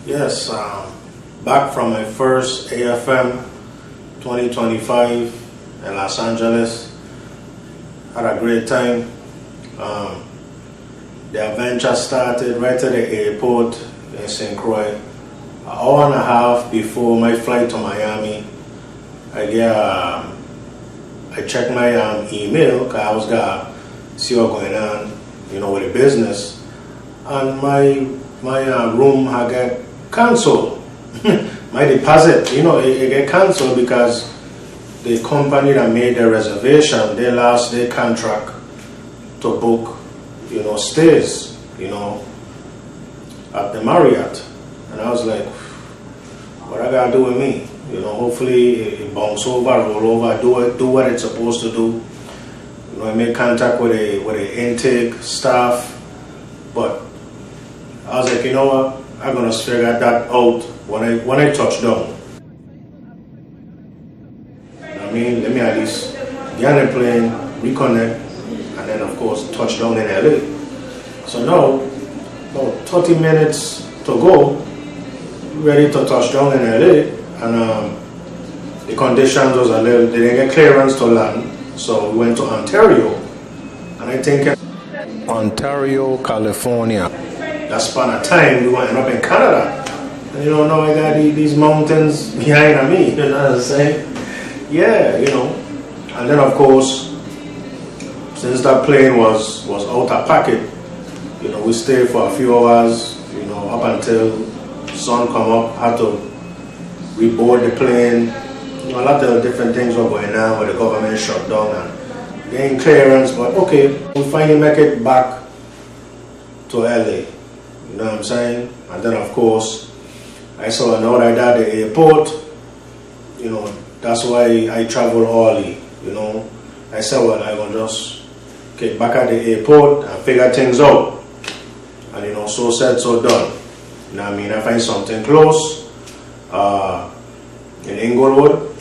Yes, back from my first AFM 2025 in Los Angeles. Had a great time. The adventure started right at the airport in St. Croix. An hour and a half before my flight to Miami, I checked my email because I was gonna see what's going on, with the business, and my room had got cancelled. My deposit, it get cancelled because the company that made the reservation, they lost their contract to book, stays, at the Marriott. And I was like, what I gotta do with me? Hopefully it bounce over, roll over, do what it's supposed to do. I made contact with the intake staff, but I was like, you know what? I'm gonna figure that out when I touch down. Let me at least get on the plane, reconnect, and then of course touch down in LA. So now, about 30 minutes to go, ready to touch down in LA, and the conditions was they didn't get clearance to land, so we went to Ontario, and I think Ontario, California. That span of time, we went up in Canada. And now I got these mountains behind me, you know what I'm saying? Yeah, And then of course, since that plane was out of pocket, we stayed for a few hours, up until sun come up, had to reboard the plane. A lot of different things were going on with the government shut down and getting clearance, but okay, we finally make it back to LA. You know what I'm saying? And then of course, I saw another at the airport. That's why I travel early. I said, well, I'm gonna just get back at the airport and figure things out. And so said, so done. I find something close in Inglewood.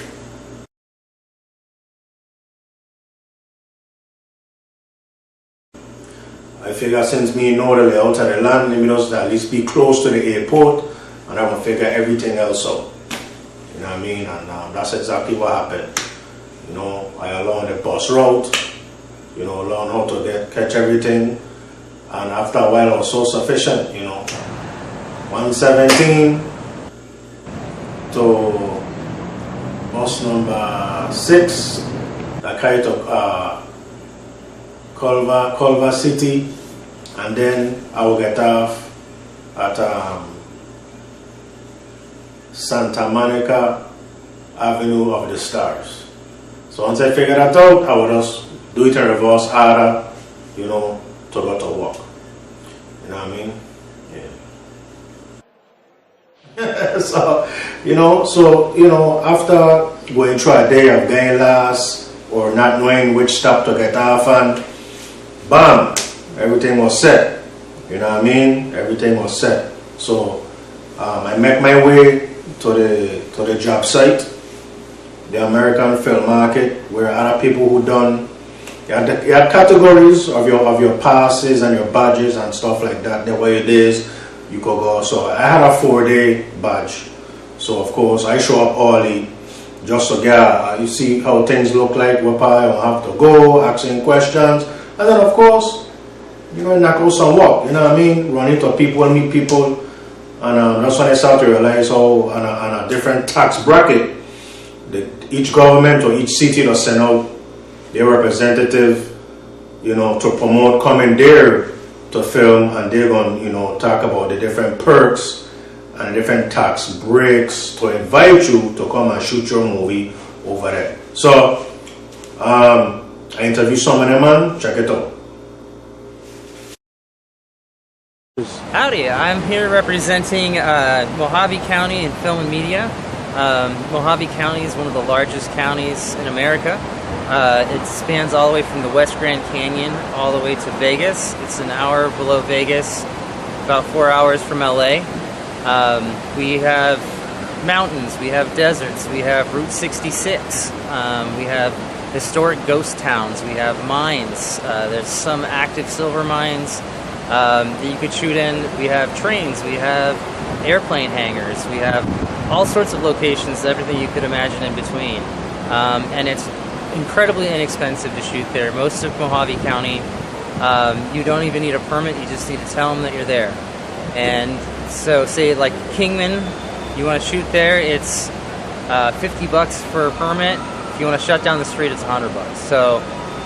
I figure since me know the layout of the land, let me just at least be close to the airport, and I'm gonna figure everything else out. You know what I mean? And that's exactly what happened. I learned the bus route, learn how to catch everything, and after a while it was so sufficient, 117 to bus number 6 that carried to Culver City, and then I will get off at Santa Monica Avenue of the Stars. So once I figure that out, I will just do it in reverse harder, to go to work. You know what I mean? Yeah. So after going through a day of getting lost or not knowing which stop to get off on, bam, everything was set. You know what I mean? Everything was set. So I make my way to the job site, the American Film Market, where other people who done, you had categories of your passes and your badges and stuff like that. The way it is, you could go. So I had a 4-day badge. So of course I show up early just to get, you see how things look like, where I will have to go, asking questions. And then of course, knock out some work, you know what I mean? Run into people, meet people. And that's when I start to realize how on a different tax bracket, each government or each city will send out their representative, to promote coming there to film, and they're going to talk about the different perks and different tax breaks to invite you to come and shoot your movie over there. So I interviewed some of them, man. Check it out. Howdy, I'm here representing Mojave County in film and media. Mojave County is one of the largest counties in America. It spans all the way from the West Grand Canyon all the way to Vegas. It's an hour below Vegas, about 4 hours from LA. We have mountains, we have deserts, we have Route 66, we have historic ghost towns, we have mines. There's some active silver mines, that you could shoot in. We have trains, we have airplane hangars, we have all sorts of locations, everything you could imagine in between. And it's incredibly inexpensive to shoot there. Most of Mojave County, you don't even need a permit, you just need to tell them that you're there. And so say like Kingman, you want to shoot there, it's $50 for a permit. If you want to shut down the street, it's $100. So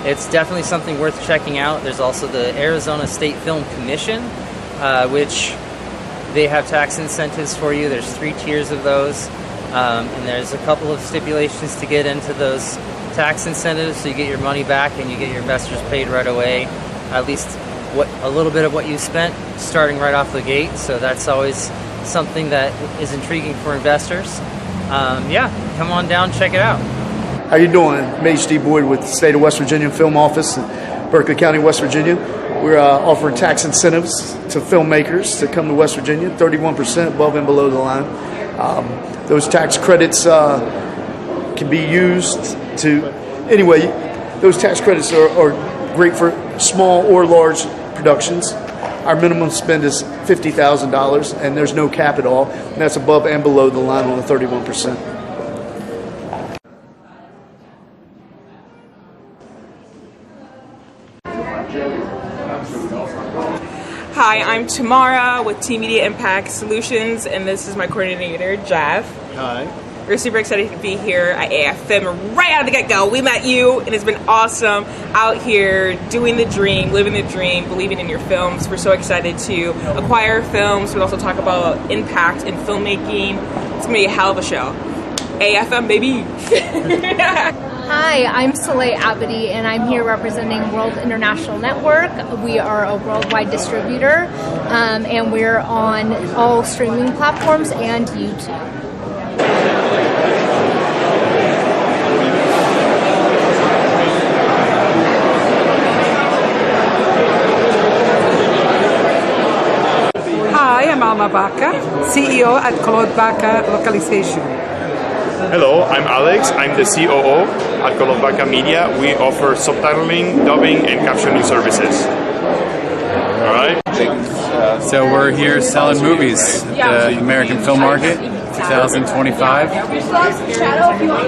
it's definitely something worth checking out. There's also the Arizona State Film Commission, which they have tax incentives for you. There's 3 tiers of those, and there's a couple of stipulations to get into those tax incentives, so you get your money back and you get your investors paid right away, at least a little bit of what you spent starting right off the gate. So that's always something that is intriguing for investors. Yeah, come on down, check it out. How you doing? I'm H.D. Boyd with the State of West Virginia Film Office in Berkeley County, West Virginia. We're offering tax incentives to filmmakers to come to West Virginia, 31% above and below the line. Those tax credits can be used to, anyway, those tax credits are great for small or large productions. Our minimum spend is $50,000, and there's no cap at all, and that's above and below the line on the 31%. Hi, I'm Tamara with Team Media Impact Solutions, and this is my coordinator, Jeff. Hi. We're super excited to be here at AFM right out of the get-go. We met you, and it's been awesome out here doing the dream, living the dream, believing in your films. We're so excited to acquire films, but also talk about impact in filmmaking. It's going to be a hell of a show. AFM, baby. Hi, I'm Slate Abadi, and I'm here representing World International Network. We are a worldwide distributor, and we're on all streaming platforms and YouTube. Hi, I'm Alma Baca, CEO at Claude Baca Localization. Hello, I'm Alex. I'm the COO at Claude Baca Media. We offer subtitling, dubbing, and captioning services. All right. So we're here selling movies at the American Film Market 2025.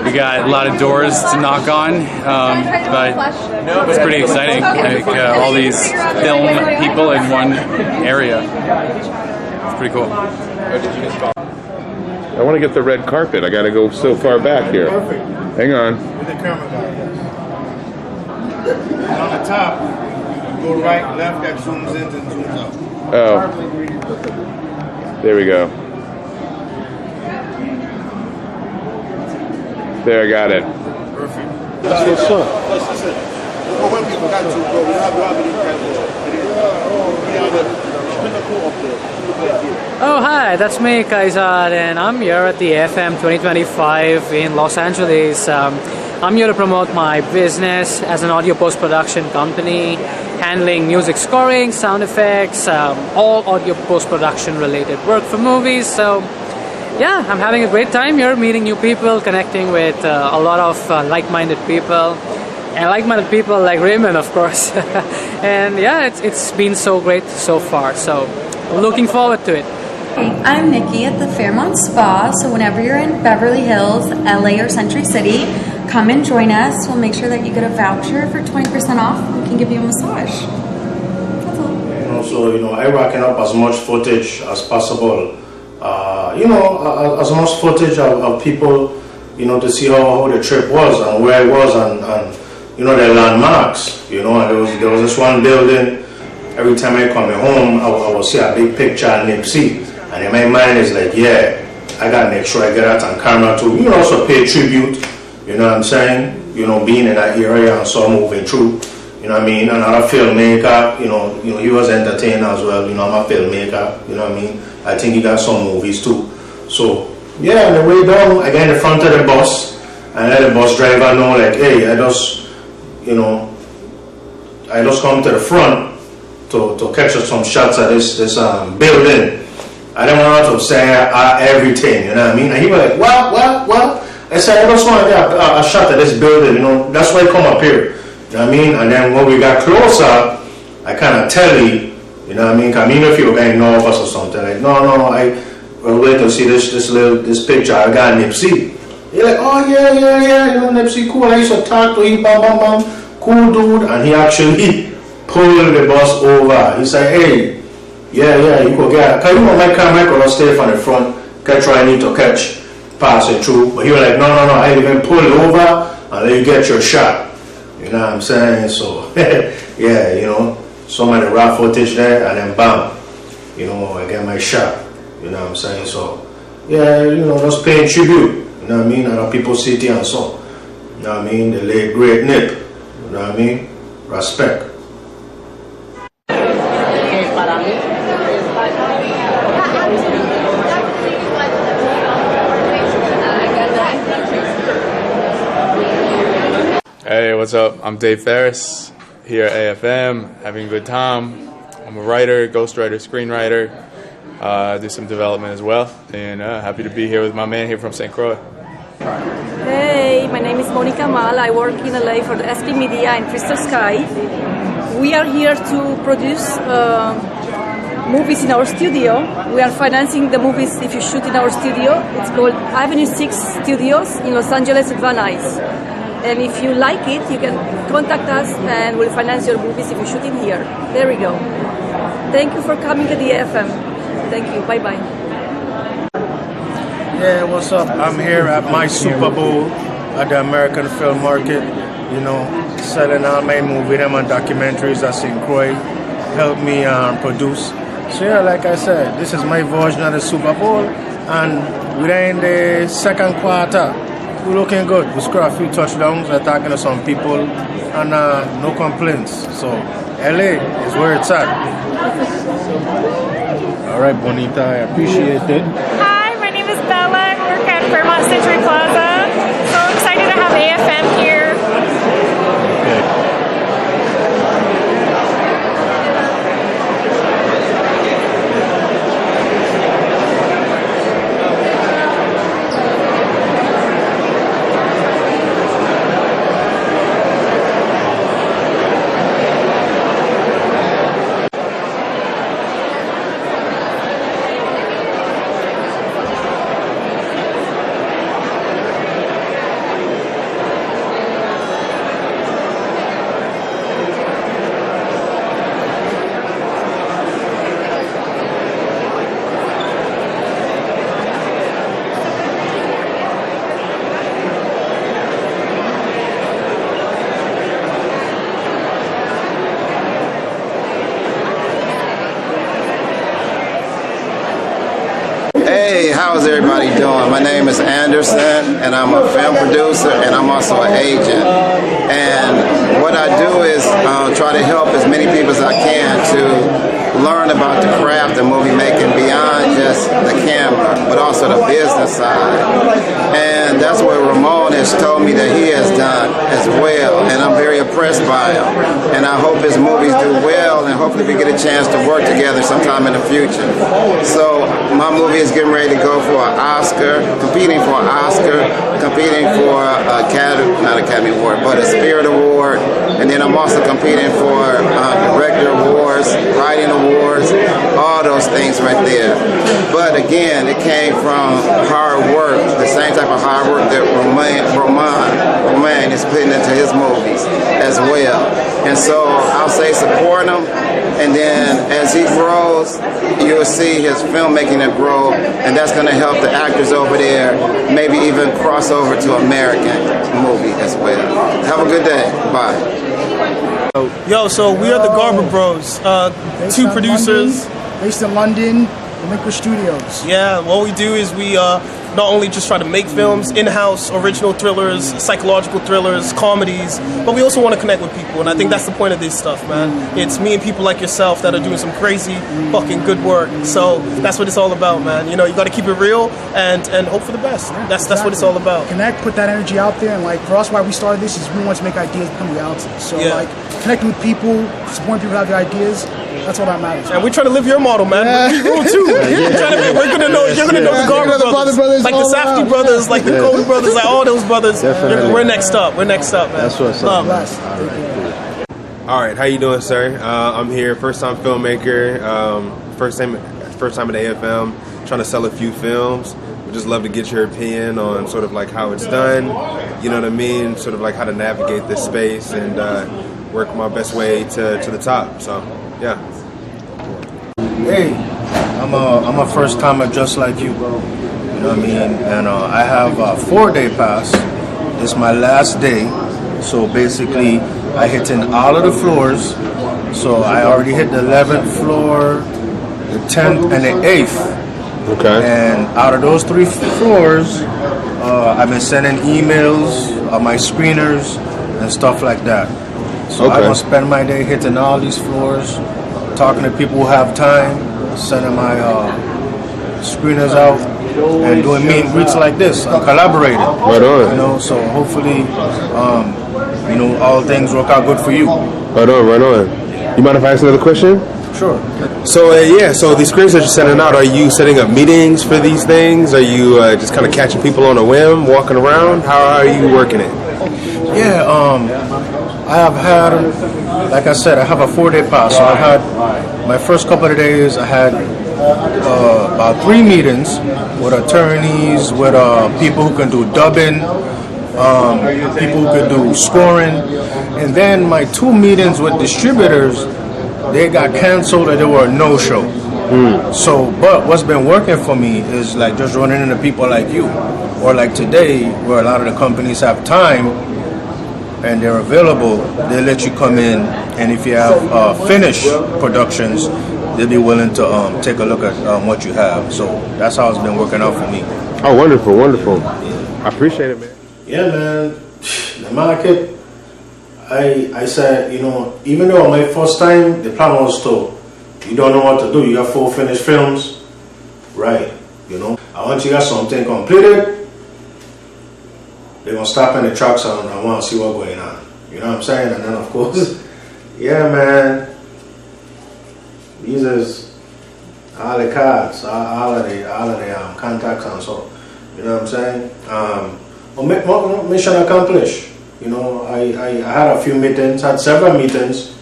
We got a lot of doors to knock on, but it's pretty exciting. Like all these film people in one area. It's pretty cool. I want to get the red carpet. I got to go so far back here. Perfect. Hang on. With the camera guy, yes. And on the top, you go right, left, that zooms in and zooms out. Oh. There we go. There, I got it. Perfect. That's what's up. Listen, when people got to go, we have Oh, hi, that's me, Kaizad, and I'm here at the AFM 2025 in Los Angeles. I'm here to promote my business as an audio post-production company, handling music scoring, sound effects, all audio post-production related work for movies. So, yeah, I'm having a great time here, meeting new people, connecting with a lot of like-minded people. And like-minded people like Raymond, of course. And yeah, it's been so great so far. So looking forward to it. I'm Nikki at the Fairmont Spa. So whenever you're in Beverly Hills, LA, or Century City, come and join us. We'll make sure that you get a voucher for 20% off. We can give you a massage. That's all. So I racking up as much footage as possible. As much footage of people, to see how the trip was and where it was and their landmarks, and there was this one building. Every time I come home, I will see a big picture of Nipsey, and in my mind is like, yeah, I gotta make sure I get that on camera too. Also pay tribute, you know what I'm saying? Being in that area and so moving through, you know what I mean? Another filmmaker, he was an entertainer as well. I'm a filmmaker, you know what I mean? I think he got some movies too. So yeah, on the way down, I get in the front of the bus and let the bus driver know, like, hey, I just come to the front to catch some shots of this building. I didn't want to say everything, you know what I mean? And he was like, well. I said, I just want to get a shot of this building, that's why I come up here. You know what I mean? And then when we got closer, I kind of tell you, You know what I mean? Cause I mean, if you're getting nervous or something, like, no, I wait to see this picture. I got Nipsey. You're like, oh yeah, you know, Nipsey cool. I used to talk to him, bam, cool dude, and he actually pulled the bus over. He said, hey, yeah, you could get. Cause you know my camera could stay from the front, try need to catch, pass it through. But he was like, no, I even pull it over and let you get your shot. You know what I'm saying? So yeah, you know, some of the raw footage there, and then bam, you know, I get my shot. You know what I'm saying? So yeah, you know, just paying tribute. You know what I mean? Other people's city and so. You know what I mean? The late great Nip. You know what I mean? Respect. Hey, what's up? I'm Dave Ferris here at AFM, having a good time. I'm a writer, ghostwriter, screenwriter. Do some development as well, and happy to be here with my man here from St. Croix. Hey, my name is Monica Mal. I work in LA for the SP Media and Crystal Sky. We are here to produce movies in our studio. We are financing the movies if you shoot in our studio. It's called Avenue 6 Studios in Los Angeles and Van Nuys. And if you like it, you can contact us and we'll finance your movies if you shoot in here. There we go. Thank you for coming to the AFM. Thank you. Bye-bye. Yeah, what's up? I'm here at my Super Bowl at the American Film Market, you know, selling all my movies and my documentaries that St. Croix helped me produce. So yeah, like I said, this is my version of the Super Bowl, and we're in the second quarter. We're looking good. We scored a few touchdowns. We're talking to some people, and no complaints. So LA is where it's at. All right, Bonita, I appreciate it. Hi, my name is Bella. I work at Fairmont Century Plaza. So excited to have AFM here. Okay. Hey, how's everybody doing? My name is Anderson, and I'm a film producer, and I'm also an agent. And what I do is try to help as many people as I can to learn about the craft of movie making beyond just the camera, but also the business side. And that's what Ramon has told me that he has done as well, and I'm very impressed by him. And I hope his movies do well, and hopefully we get a chance to work together sometime in the future. So my movie is getting ready to go for an Oscar, competing for an Oscar, competing for not Academy Award, but a Spirit Award, and then I'm also competing for Director Awards, Writing Awards, all those things right there. But again, it came from hard work, the same type of hard work that Roman is putting into his movies as well. And so I'll say support him, and then as he grows, you'll see his filmmaking to grow, and that's going to help the actors over there maybe even cross over to American movie as well. Have a good day. Bye. Yo, so we are the Garber Bros, two producers. Based in London, Olympus Studios. Yeah, what we do is we not only just try to make films, in-house, original thrillers, psychological thrillers, comedies, but we also want to connect with people, and I think that's the point of this stuff, man. It's me and people like yourself that are doing some crazy fucking good work. So that's what it's all about, man. You know, you got to keep it real and hope for the best. Yeah, that's what it's all about. Connect, put that energy out there, and like for us, why we started this is we want to make ideas become reality. So like connecting with people, supporting people who have their ideas. That's all that matters. And we're trying to live your model, man. Yeah. We rule too. You're gonna know the Garber brothers, like the Safdie brothers, like the Coen brothers, like all those brothers. We're next up. We're next up, man. That's what's up. All right, how you doing, sir? I'm here, first-time filmmaker, first time at AFM, trying to sell a few films. Would just love to get your opinion on sort of like how it's done, you know what I mean? Sort of like how to navigate this space and work my best way to the top. So, yeah. Hey, I'm a first-timer just like you. You know what I mean? And I have a 4-day pass. This is my last day. So basically, I hit in all of the floors. So I already hit the 11th floor, the 10th, and the 8th. Okay. And out of those 3 floors, I've been sending emails of my screeners and stuff like that. So Okay. I'm gonna spend my day hitting all these floors, talking to people who have time, sending my screeners out, and doing meet and greets like this, and collaborating. Right on. You know, so hopefully, you know, all things work out good for you. Right on, right on. You mind if I ask another question? Sure. So so these screens that you're sending out, are you setting up meetings for these things? Are you just kind of catching people on a whim, walking around? How are you working it? Yeah, I have had, like I said, I have a 4-day pass. So I had my first couple of days. I had about 3 meetings with attorneys, with people who can do dubbing, people who can do scoring, and then my 2 meetings with distributors, they got canceled or they were a no-show. So, but what's been working for me is like just running into people like you, or like today, where a lot of the companies have time and they're available, they let you come in, and if you have finished productions, they'll be willing to take a look at what you have. So that's how it's been working out for me. Oh, wonderful, wonderful. I appreciate it, man. Yeah, man. The market, I said, you know, even though my first time, the plan was to, you don't know what to do, you got 4 finished films, right, you know. I want you to get something completed, they're going to stop in the tracks and I want to see what's going on. You know what I'm saying? And then, of course, yeah, man, these is all the cards, all of the contacts and so, you know what I'm saying? Mission accomplished. You know, I had a few meetings, had several meetings,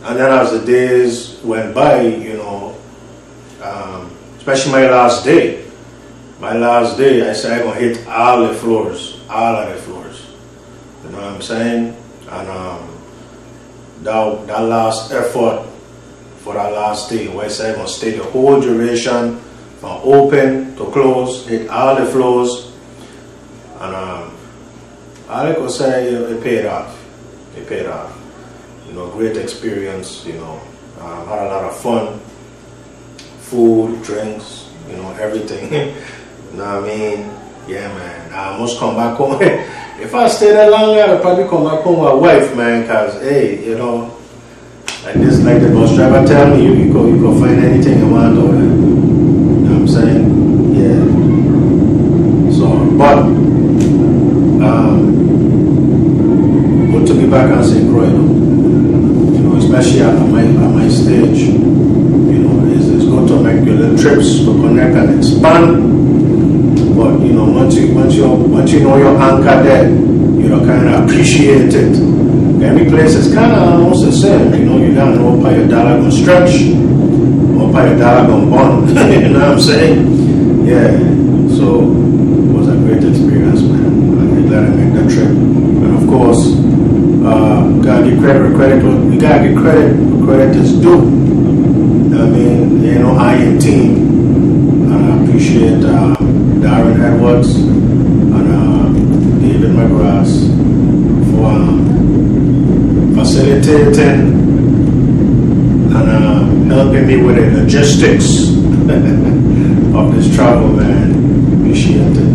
and then as the days went by, you know, especially my last day, I said I'm going to hit all of the floors. You know what I'm saying? And that last effort for that last day, where I said I'm going to stay the whole duration from open to close, hit all the floors, and all I could say, it paid off. It paid off. You know, great experience, you know, had a lot of fun, food, drinks, you know, everything. You know what I mean? Yeah, man. I almost come back home. If I stay that long, I'd probably come back home with my wife, man, because, hey, you know, like the bus driver tell me, you can find anything you want over there. You know what I'm saying? Yeah. So, but, good to be back on St. Croix, you know, especially at my stage. You know, it's good to make your little trips to connect and expand. But you know, once you know your anchor there, you know, kind of appreciate it. Every place is kind of almost the same. You know, you gotta know how your dollar gonna stretch, or how your dollar gonna bond. You know what I'm saying? Yeah. So it was a great experience, man. I'm glad I made that trip. And of course, gotta give credit where credit. We gotta give credit where credit is due. I mean, you know, I am team. I appreciate Darren Edwards and David McGrath for facilitating and helping me with the logistics of this travel, man. Appreciate it.